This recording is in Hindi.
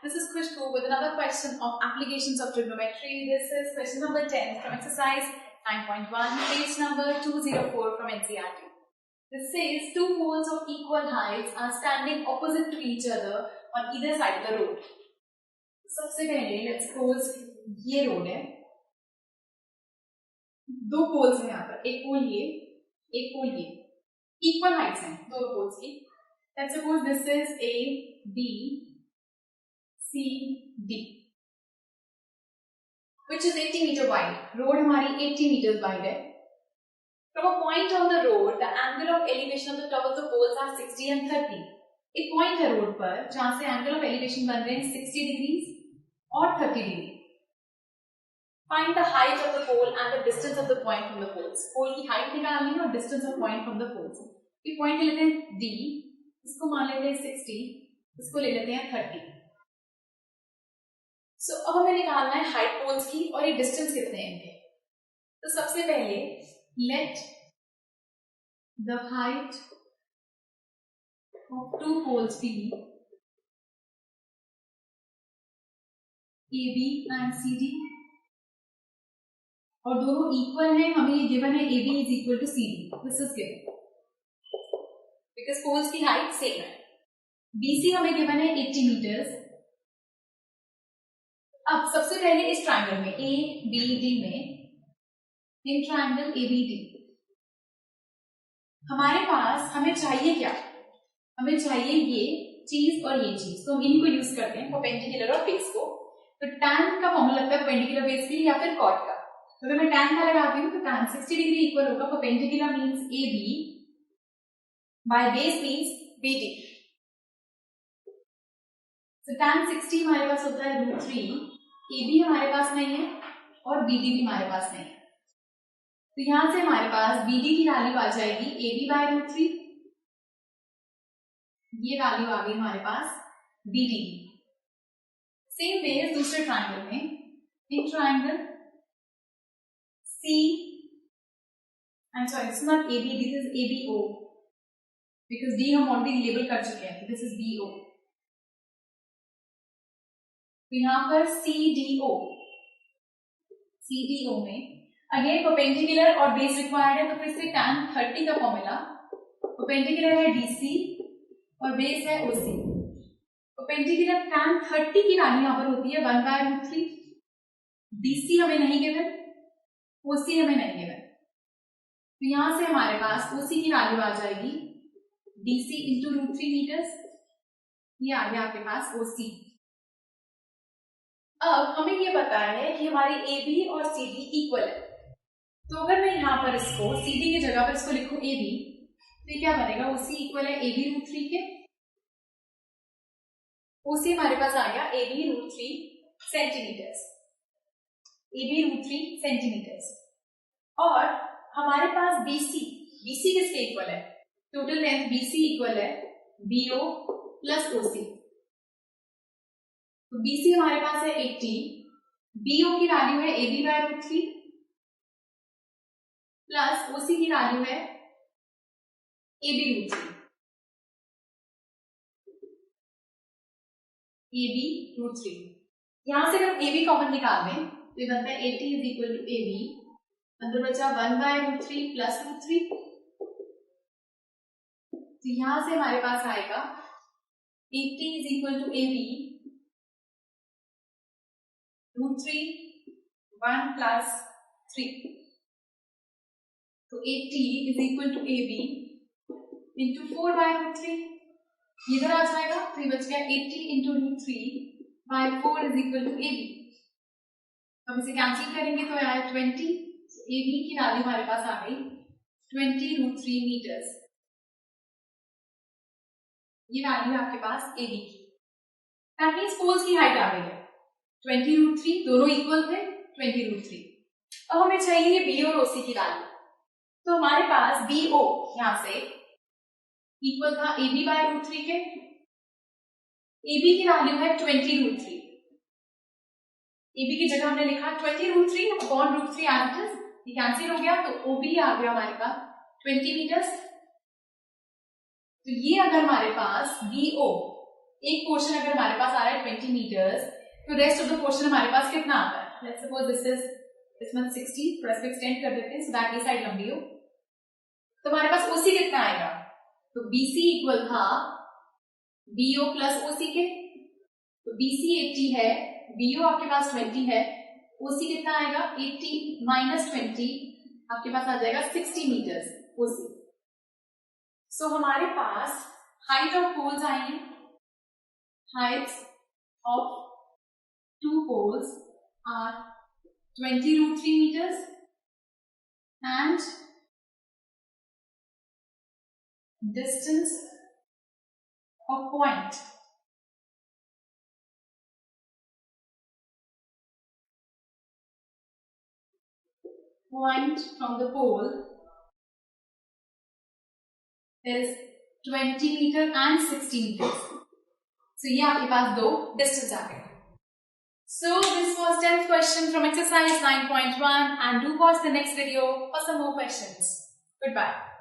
This is Khushbu with another question of applications of trigonometry. This is question number 10 from exercise 9.1, page number 204 from NCERT. This says two poles of equal heights are standing opposite to each other on either side of the road. सबसे पहले let's suppose ये रोड है, दो पोल्स हैं यहाँ पर, एक पोल ये, एक पोल ये, equal heights हैं दोनों पोल्स की. Let's suppose this is A, B, C, D, which is 80 meter wide. Road हमारी 80 meters wide है. From a point on the road, the angle of elevation of the top of the poles are 60 and 30. एक point है road पर जहाँ से angle of elevation बन रहे हैं 60 degrees और 30 degree. Find the height of the pole and the distance of the point from the poles. Pole की height निकालनी है और distance of point from the poles. ये point ले लेते हैं D, इसको मान लेते हैं 60, इसको ले लेते हैं 30. So, अब हमें निकालना है हाइट पोल्स की और ये डिस्टेंस कितने हैं इनके. तो सबसे पहले let the height of two poles be AB and CD, और दोनों इक्वल हैं. हमें ये गिवन है AB is equal to CD. This is given because poles की हाइट सेम है. BC हमें गिवन है 80 मीटर्स. अब सबसे पहले इस ट्रायंगल में ABD में, इन ट्रायंगल ABD हमारे पास हमें चाहिए क्या, हमें चाहिए ये चीज और ये चीज. तो हम इनको यूज करते हैं परपेंडिकुलर और बेस को. तो tan का फॉर्मूला लगता है परपेंडिकुलर बेस के लिए या फिर cot का. तो अगर मैं tan का लगाती हूँ तो tan 60 डिग्री इक्वल होगा perpendicular means AB by base means BD. तो tan 60 हमारे पास होता है √3. AB हमारे पास नहीं है और BD भी हमारे पास नहीं है. तो यहां से हमारे पास BD की वैल्यू आ जाएगी AB बाय √3. ये वैल्यू आ गई हमारे पास BD. सेम वे दूसरे ट्रायंगल में, in triangle C and sorry this is not AB, this is ABO because D हम ऑलरेडी लेबल कर चुके हैं. This is BO. तो यहां पर CDO में अगेन परपेंडिकुलर और बेस रिक्वायर्ड है. तो फिर से tan 30 का फॉर्मूला, परपेंडिकुलर है DC और बेस है OC. परपेंडिकुलर tan 30 की वैल्यू यहां पर होती है 1 बाय √3. DC हमें नहीं गिवन, OC हमें नहीं गिवन. तो यहां से हमारे पास OC की वैल्यू आ जाएगी DC इंटू √3 मीटर्स. ये आ गया आपके पास OC. अब हमें ये पता है कि हमारी AB और CD इक्वल है. तो अगर मैं यहाँ पर इसको CD की जगह पर इसको लिखूं AB, तो ये क्या बनेगा, OC इक्वल है AB √3 के. OC हमारे पास आ गया AB √3 सेंटीमीटर्स. AB √3 centimetres. और हमारे पास BC किसके इक्वल है, टोटल लेंथ BC इक्वल है BO प्लस OC. तो BC हमारे पास है 80, BO की वैल्यू है AB बाय √3 प्लस OC की वैल्यू है AB √3. AB √3. यहां से अगर AB कॉमन निकाल दें तो ये बनता है 80 इज इक्वल टू AB, अंदर बचा 1 बाय √3 प्लस √3. तो यहां से हमारे पास आएगा 80 is equal to AB √3 1 plus 3. तो 80 is equal to AB into 4 by √3. इधर आ जाएगा तो ये बच गया 80 into √3 by 4 is equal to AB. हम इसे कैंसिल करेंगे तो आया 20. AB की वैल्यू हमारे पास आ गई 20 √3 मीटर्स. ये वैल्यू है आपके पास AB की. दैट मींस पोल्स की हाइट आ गई है 20 √3, दोनों इक्वल थे 20 √3. अब हमें चाहिए BO और OC की वैल्यू. तो हमारे पास BO यहां से इक्वल था AB बाय √3 के. AB की वैल्यू है 20 √3. AB की जगह हमने लिखा 20 √3 अपॉन √3 एज इट इज. ये कैंसिल हो गया तो OB आ गया हमारे पास 20 मीटर्स. तो ये अगर हमारे पास BO एक पोर्शन अगर हमारे पास आ रहा है 20 मीटर्स, तो रेस्ट ऑफ द पोर्शन हमारे पास कितना आता है? लेट्स सपोज दिस इज इसमें 60, थोड़ा सा एक्सटेंड कर देते हैं सो दैट ये साइड लंबी हो। तो हमारे पास ओसी कितना आएगा? तो बीसी इक्वल था बीओ प्लस ओसी के। तो बीसी 80 है, बीओ आपके पास 20 है, ओसी कितना आएगा? 80 माइनस 20 आपके पास आ जाएगा 60 मीटर्स ओसी। सो हमारे पास हाइट ऑफ पोल्स आई है, height of 2 poles are 20√3 meters and distance of point from the pole is 20 meter and 60 meters. So ये आपके पास दो distance आ गए। So this was 10th question from exercise 9.1 and do watch the next video for some more questions. Goodbye.